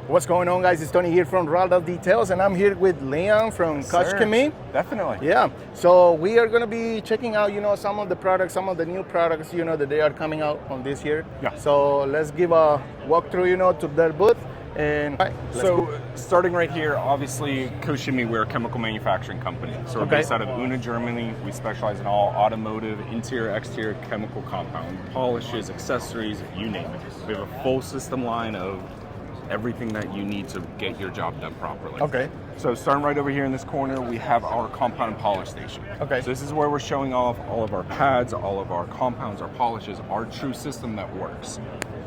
What's going on, guys? It's Tony here from Raldo Details, and I'm here with Leon from Koch Chemie. Definitely. Yeah. So we are going to be checking out, some of the products, some of the new products, that they are coming out on this year. Yeah. So let's give a walkthrough, to their booth. And starting right here, obviously, Koch Chemie, we're a chemical manufacturing company. So we're based out of Unna, Germany. We specialize in all automotive, interior, exterior chemical compound, polishes, accessories, you name it. We have a full system line of everything that you need to get your job done properly. Okay. So starting right over here in this corner, we have our compound and polish station. Okay. So this is where we're showing off all of our pads, all of our compounds, our polishes, our true system that works.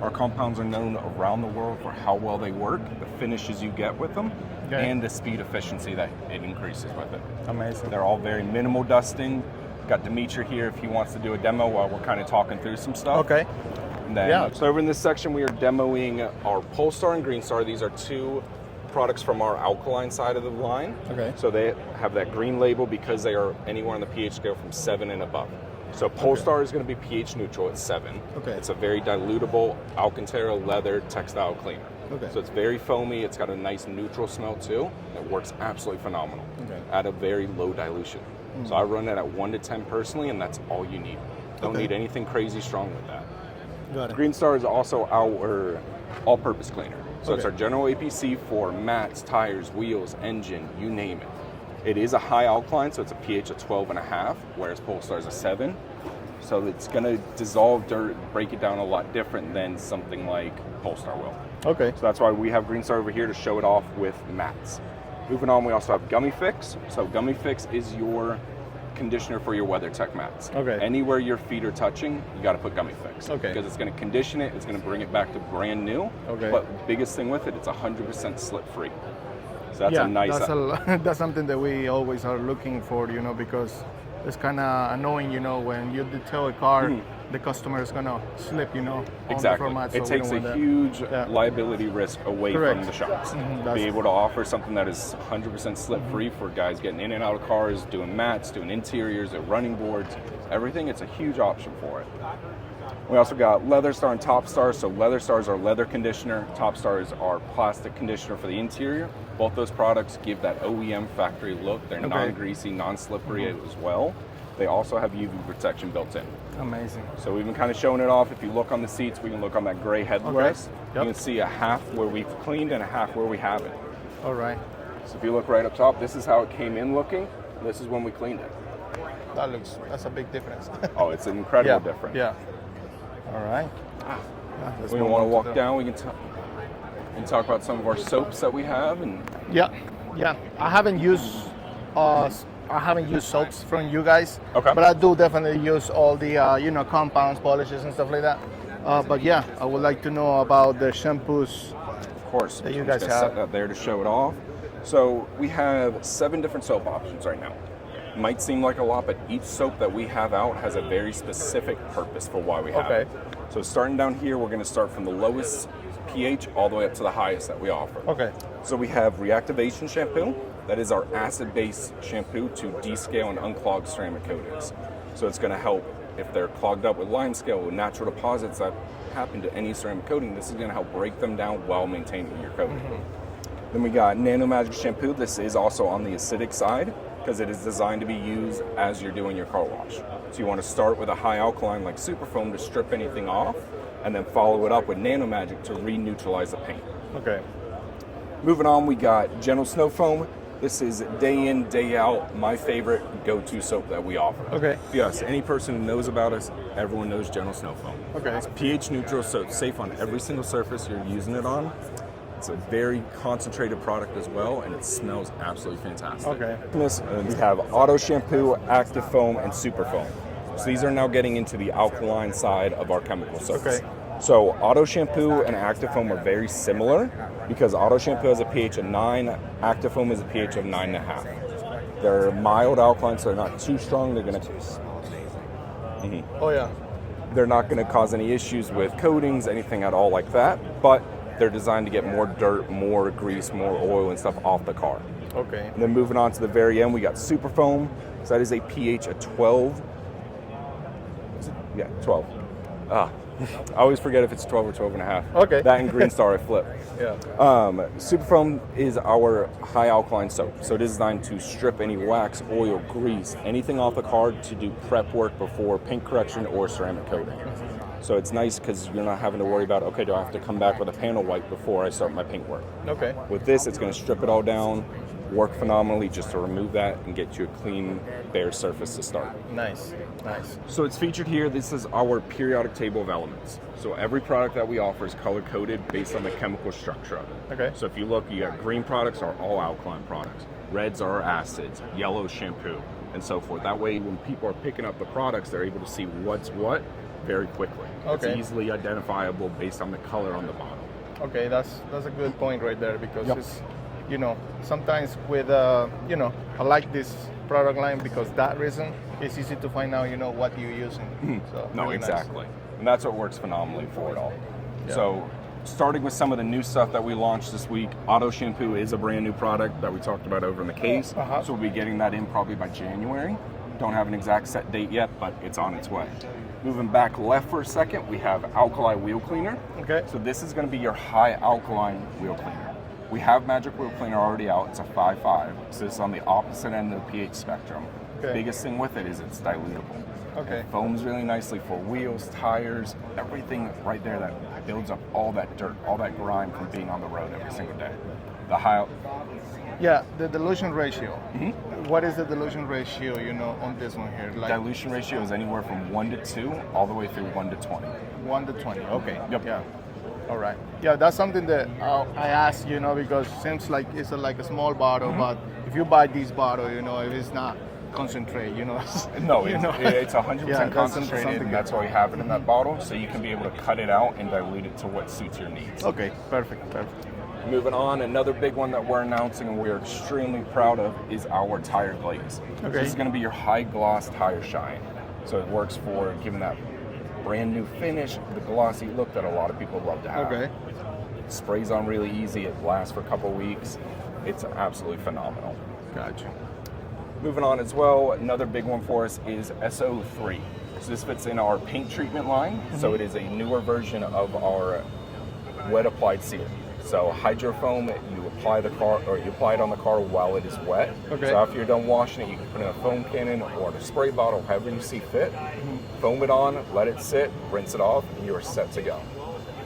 Our compounds are known around the world for how well they work, the finishes you get with them, and the speed efficiency that it increases with it. Amazing. They're all very minimal dusting. Got Dimitri here if he wants to do a demo while we're kind of talking through some stuff. Okay. And then, so over in this section, we are demoing our Polestar and Green Star. These are two products from our alkaline side of the line. Okay. So they have that green label because they are anywhere on the pH scale from 7 and above. So Polestar is going to be pH neutral at 7. Okay. It's a very dilutable Alcantara leather textile cleaner. Okay. So it's very foamy. It's got a nice neutral smell too. It works absolutely phenomenal at a very low dilution. So I run it at 1 to 10 personally, and that's all you need. Don't need anything crazy strong with that. Got it. Green Star is also our all-purpose cleaner. So it's our general APC for mats, tires, wheels, engine, you name it. It is a high alkaline, so it's a pH of 12.5, whereas Polestar is a 7. So it's going to dissolve dirt, break it down a lot different than something like Polestar will. Okay. So that's why we have Green Star over here to show it off with mats. Moving on, we also have Gummy Fix. So Gummy Fix is your conditioner for your WeatherTech mats. Okay. Anywhere your feet are touching, you got to put Gummy Fix. Okay. Because it's going to condition it, it's going to bring it back to brand new. Okay. But biggest thing with it, it's 100% slip free. So that's a nice. That's something that we always are looking for, because it's kind of annoying, when you detail a car, the customer is gonna slip, on the floor mat. It takes a huge liability risk away from the shops. Be able to offer something that is 100% slip-free for guys getting in and out of cars, doing mats, doing interiors, or running boards, everything. It's a huge option for it. We also got Leather Star and Top Star. So Leather Star is our leather conditioner. Top Star is our plastic conditioner for the interior. Both those products give that OEM factory look. They're non-greasy, non-slippery as well. They also have UV protection built in. Amazing. So we've been kind of showing it off. If you look on the seats, we can look on that gray headrest. You can see a half where we've cleaned and a half where we haven't. All right. So if you look right up top, this is how it came in looking. This is when we cleaned it. That's a big difference. Oh, it's an incredible difference. Yeah. All right. We want to walk down. We can talk about some of our soaps that we have. And yeah. I haven't used soaps from you guys. Okay. But I do definitely use all the compounds, polishes, and stuff like that. But yeah, I would like to know about the shampoos. Of course. That you guys have. Set that there to show it off. So we have 7 different soap options right now. Might seem like a lot, but each soap that we have out has a very specific purpose for why we have it. So starting down here, we're going to start from the lowest pH all the way up to the highest that we offer. Okay. So we have reactivation shampoo. That is our acid-based shampoo to descale and unclog ceramic coatings. So it's going to help if they're clogged up with limescale, with natural deposits that happen to any ceramic coating. This is going to help break them down while maintaining your coating. Then we got Nano Magic shampoo. This is also on the acidic side, because it is designed to be used as you're doing your car wash. So you want to start with a high alkaline like Superfoam to strip anything off, and then follow it up with Nano Magic to re-neutralize the paint. Okay. Moving on, we got Gentle Snow Foam. This is day in, day out, my favorite go-to soap that we offer. Okay. Yes, any person who knows about us, everyone knows Gentle Snow Foam. Okay. It's pH neutral, so it's safe on every single surface you're using it on. It's a very concentrated product as well, and it smells absolutely fantastic. Okay. We have Auto Shampoo, Active Foam, and Super Foam. So these are now getting into the alkaline side of our chemical soaps. Okay. So Auto Shampoo and Active Foam are very similar because Auto Shampoo has a pH of 9, Active Foam is a pH of 9.5. They're mild alkaline, so they're not too strong. They're going to... Oh, yeah. They're not going to cause any issues with coatings, anything at all like that, but they're designed to get more dirt, more grease, more oil and stuff off the car. Okay. And then moving on to the very end, we got Super Foam. So that is a pH of 12. Yeah, 12. I always forget if it's 12 or 12 and a half. Okay. That and Green Star I flip. Yeah. Superfoam is our high alkaline soap. So it is designed to strip any wax, oil, grease, anything off the car to do prep work before paint correction or ceramic coating. So it's nice because you're not having to worry about, okay, do I have to come back with a panel wipe before I start my paint work? Okay. With this, it's going to strip it all down, work phenomenally just to remove that and get you a clean, bare surface to start. Nice, nice. So it's featured here. This is our periodic table of elements. So every product that we offer is color-coded based on the chemical structure of it. Okay. So if you look, you got green products are all alkaline products. Reds are acids, yellow shampoo, and so forth. That way, when people are picking up the products, they're able to see what's what very quickly. Okay. It's easily identifiable based on the color on the bottle. Okay, that's a good point right there because it's, sometimes with, I like this product line because that reason it's easy to find out, what you're using. So No, really exactly. Nice. And that's what works phenomenally for it all. Yeah. So starting with some of the new stuff that we launched this week, Auto Shampoo is a brand new product that we talked about over in the case. Uh-huh. So we'll be getting that in probably by January. Don't have an exact set date yet, but it's on its way. Moving back left for a second, we have Alkali Wheel Cleaner. Okay. So this is going to be your high alkaline wheel cleaner. We have Magic Wheel Cleaner already out. It's a 5.5. So this is on the opposite end of the pH spectrum. Okay. Biggest thing with it is it's dilutable. Okay. It foams really nicely for wheels, tires, everything right there that builds up all that dirt, all that grime from being on the road every single day. The high... Yeah, the dilution ratio. What is the dilution ratio, on this one here? Like Dilution ratio is anywhere from 1 to 2 all the way through 1 to 20. 1 to 20. Okay. Yep. Yeah. All right. Yeah, that's something that I asked, because it seems like it's like a small bottle, but if you buy this bottle, if it's not concentrate, No, it's 100% Yeah, concentrated, and that's why we have it in that bottle, so you can be able to cut it out and dilute it to what suits your needs. Okay, perfect. Moving on, another big one that we're announcing and we're extremely proud of is our tire glaze. So this is going to be your high gloss tire shine. So it works for giving that brand new finish, the glossy look that a lot of people love to have. Okay. It sprays on really easy, it lasts for a couple weeks. It's absolutely phenomenal. Gotcha. Moving on as well, another big one for us is SO3. So this fits in our paint treatment line. So it is a newer version of our wet applied seal. So hydrofoam, you apply it on the car while it is wet. Okay. So after you're done washing it, you can put in a foam cannon or a spray bottle, however you see fit. Foam it on, let it sit, rinse it off, and you are set to go.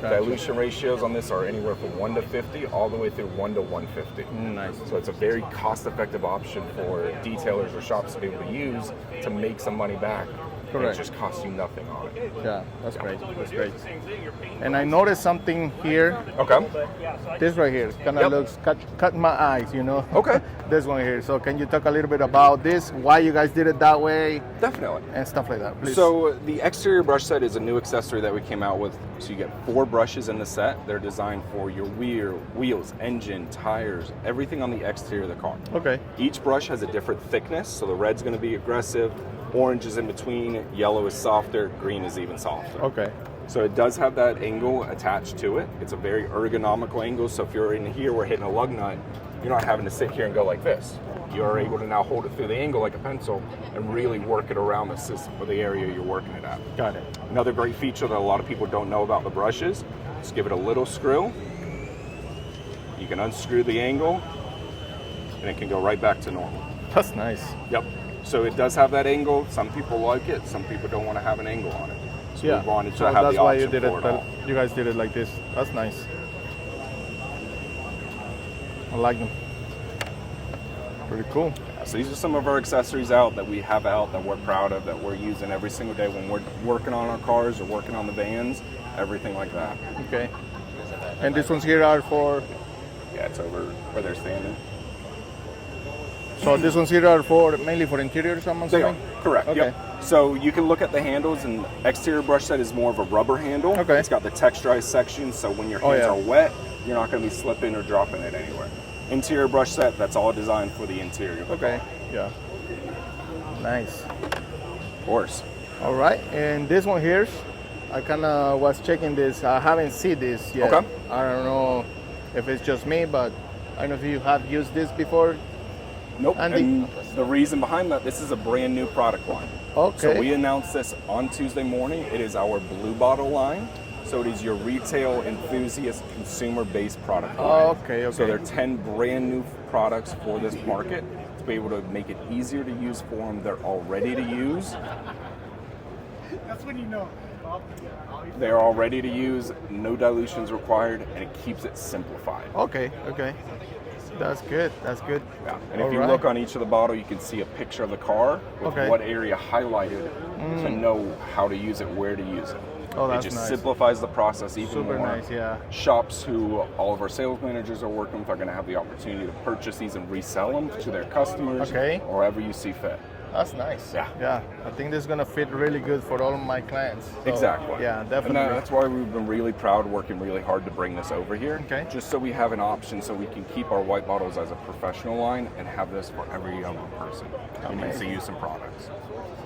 Gotcha. Dilution ratios on this are anywhere from 1 to 50 all the way through 1 to 150. Nice. So it's a very cost-effective option for detailers or shops to be able to use to make some money back. And Correct. it just costs you nothing on it. Yeah, that's great. That's great. And I noticed something here. Okay. This right here kind of looks cut my eyes, Okay. This one here. So can you talk a little bit about this? Why you guys did it that way? Definitely. And stuff like that, please. So the exterior brush set is a new accessory that we came out with. So you get 4 brushes in the set. They're designed for your wheels, engine, tires, everything on the exterior of the car. Okay. Each brush has a different thickness. So the red's going to be aggressive, orange is in between, yellow is softer, green is even softer. Okay. So it does have that angle attached to it. It's a very ergonomical angle. So if you're in here, we're hitting a lug nut, you're not having to sit here and go like this. You're able to now hold it through the angle like a pencil and really work it around the system or the area you're working it at. Got it. Another great feature that a lot of people don't know about the brushes, just give it a little screw. You can unscrew the angle and it can go right back to normal. That's nice. Yep. So it does have that angle. Some people like it. Some people don't want to have an angle on it. So we wanted to so have that's the why option you did for it. it all. You guys did it like this. That's nice. I like them. Pretty cool. So these are some of our accessories out that we have out that we're proud of, that we're using every single day when we're working on our cars or working on the vans, everything like that. Okay. And these ones here are for. Yeah, it's over where they're standing. So these ones here are for mainly for interiors, I'm They are, assuming? correct. Okay. Yep. So you can look at the handles, and exterior brush set is more of a rubber handle. Okay. It's got the texturized section, so when your hands are wet, you're not going to be slipping or dropping it anywhere. Interior brush set, that's all designed for the interior. Okay. Yeah. Nice. Of course. All right. And this one here, I kind of was checking this. I haven't seen this yet. Okay. I don't know if it's just me, but I don't know if you have used this before. Nope. And And the reason behind that, this is a brand new product line. Okay. So we announced this on Tuesday morning. It is our blue bottle line. So it is your retail enthusiast consumer-based product line. Okay, okay. So there are 10 brand new products for this market to be able to make it easier to use for them. They're all ready to use. That's when you know. They're all ready to use, no dilutions required, and it keeps it simplified. Okay, okay. That's good. That's good. Yeah. And if All you right. look on each of the bottle, you can see a picture of the car with Okay. what area highlighted to know how to use it, where to use it. Oh, that's it just nice. simplifies the process even Super more. nice, yeah. Shops who all of our sales managers are working with are going to have the opportunity to purchase these and resell them to their customers Okay. or wherever you see fit. That's nice. Yeah. Yeah. I think this is gonna fit really good for all of my clients. So, Exactly. Yeah, And definitely. that's why we've been really proud, working really hard to bring this over here. Okay. Just so we have an option so we can keep our white bottles as a professional line and have this for every young person who needs to use some products.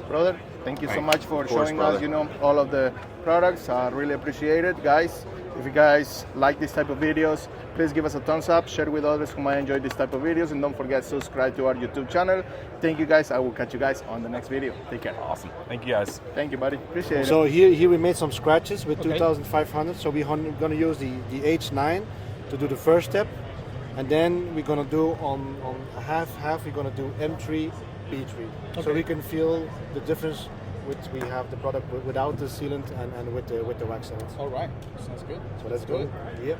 Brother, thank you so Hey, much for of course, showing brother. us, all of the products. I really appreciate it, guys. If you guys like this type of videos, please give us a thumbs up, share with others who might enjoy this type of videos, and don't forget to subscribe to our YouTube channel. Thank you, guys. I will catch you guys on the next video. Take care. Awesome. Thank you, guys. Thank you, buddy. Appreciate it. So here we made some scratches with Okay. 2500. So we're going to use the H9 to do the first step, and then we're going to do on half. We're going to do M3, B3. So Okay. we can feel the difference. We have the product without the sealant and with the wax in it. All right. Sounds good. So let's go. Yep.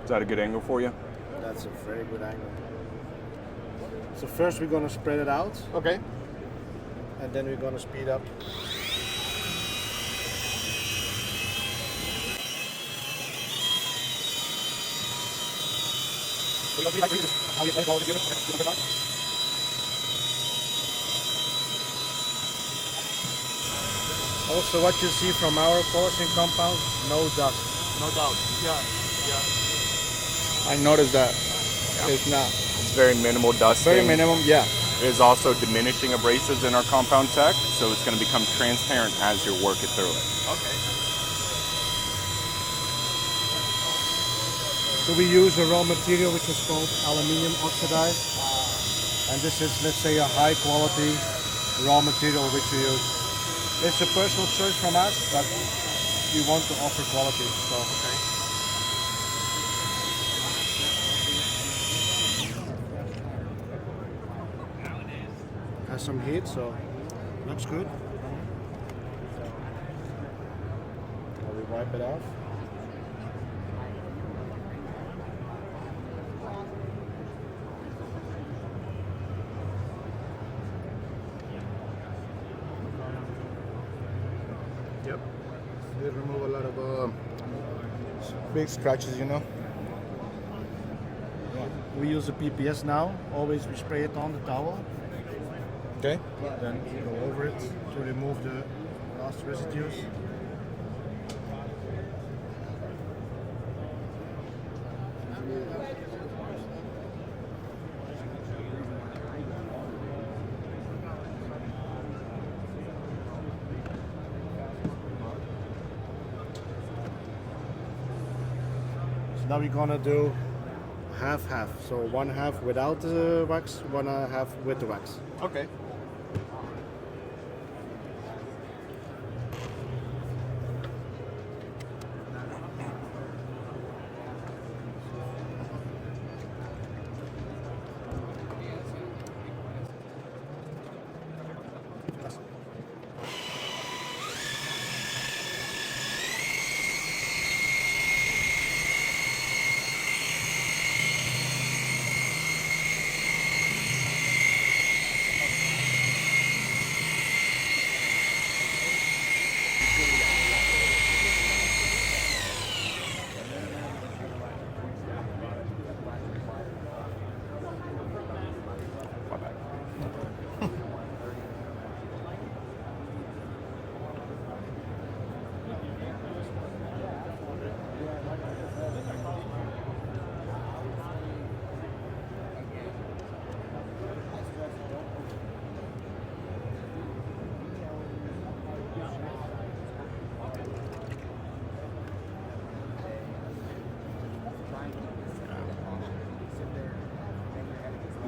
Is that a good angle for you? That's a very good angle. So first we're going to spread it out, Okay. and then we're going to speed up. Also, what you see from our polishing compound, no dust. No doubt. Yeah. I noticed that. It's not. It's very minimal dusting. Very minimum, yeah. It is also diminishing abrasives in our compound tech, so it's going to become transparent as you're working through it. Okay. So we use a raw material which is called aluminium oxidized, and this is, let's say, a high quality raw material which we use. It's a personal choice from us, but we want to offer quality. So has some heat, so looks good. Now we wipe it off. Yep. They remove a lot of big scratches, We use a PPS now. Always we spray it on the towel, Okay. then go over it to remove the last residues. So now we're gonna do half. So one half without the wax, one half with the wax. Okay.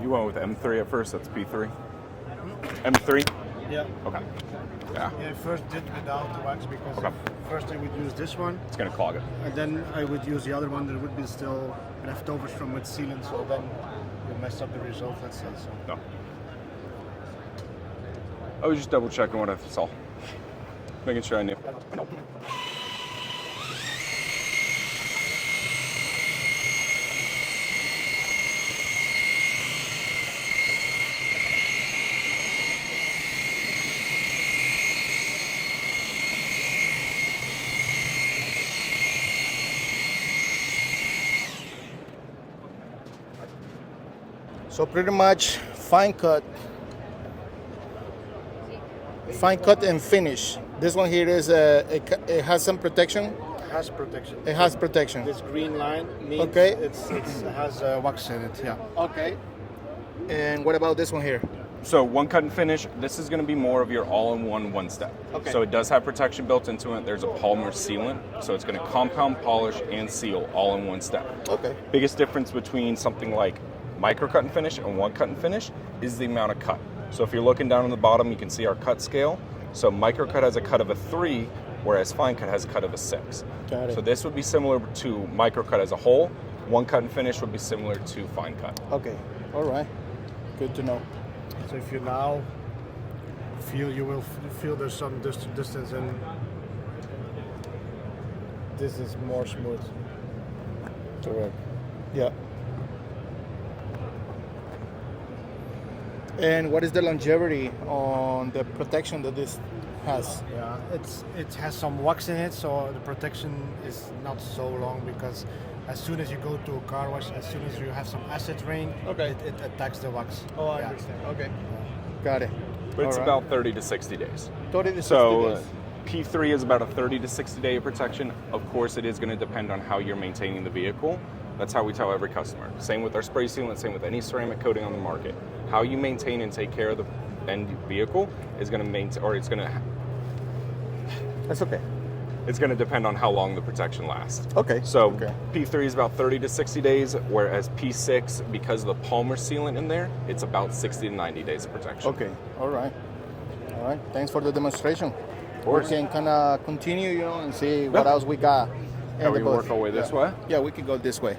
You went with M3 at first, that's P3? M3? Yeah. Okay. Yeah. Yeah, I first did without the wax because Okay. first I would use this one, It's gonna clog it. and then I would use the other one that would be still leftovers from its sealant, so then you mess up the result, let's say. So. No. I was just double checking what I saw. Making sure I knew. So pretty much fine cut and finish. This one here is it has some protection. Has protection. It has protection. This green line means Okay. it has wax in it. Yeah. Okay. And what about this one here? So one cut and finish, this is going to be more of your all-in-one one-step. Okay. So it does have protection built into it. There's a polymer sealant, so it's going to compound, polish, and seal all in one step. Okay. Biggest difference between something like micro cut and finish and one cut and finish is the amount of cut. So if you're looking down on the bottom, you can see our cut scale. So micro cut has a cut of a 3, whereas fine cut has a cut of a 6. Got it. So this would be similar to micro cut as a whole. One cut and finish would be similar to fine cut. Okay. All right. Good to know. So if you now you will feel there's some distance, and this is more smooth. Correct. Yeah. And what is the longevity on the protection that this has? Yeah, it has some wax in it, so the protection is not so long because as soon as you go to a car wash, as soon as you have some acid rain, Okay. it attacks the wax. Oh, I understand. Okay. Got it. But it's All right. about 30 to 60 days. 30 to 60 So days. P3 is about a 30 to 60 day protection. Of course, it is going to depend on how you're maintaining the vehicle. That's how we tell every customer. Same with our spray sealant, same with any ceramic coating on the market. How you maintain and take care of the end vehicle is going to maintain, or it's going to That's okay. it's going to depend on how long the protection lasts. Okay. So Okay. P3 is about 30 to 60 days, whereas P6, because of the polymer sealant in there, it's about 60 to 90 days of protection. Okay. All right. All right. Thanks for the demonstration. Of course. We can kind of continue, and see what else we got. Can we in the booth. work our way this Yeah. way? Yeah, we can go this way.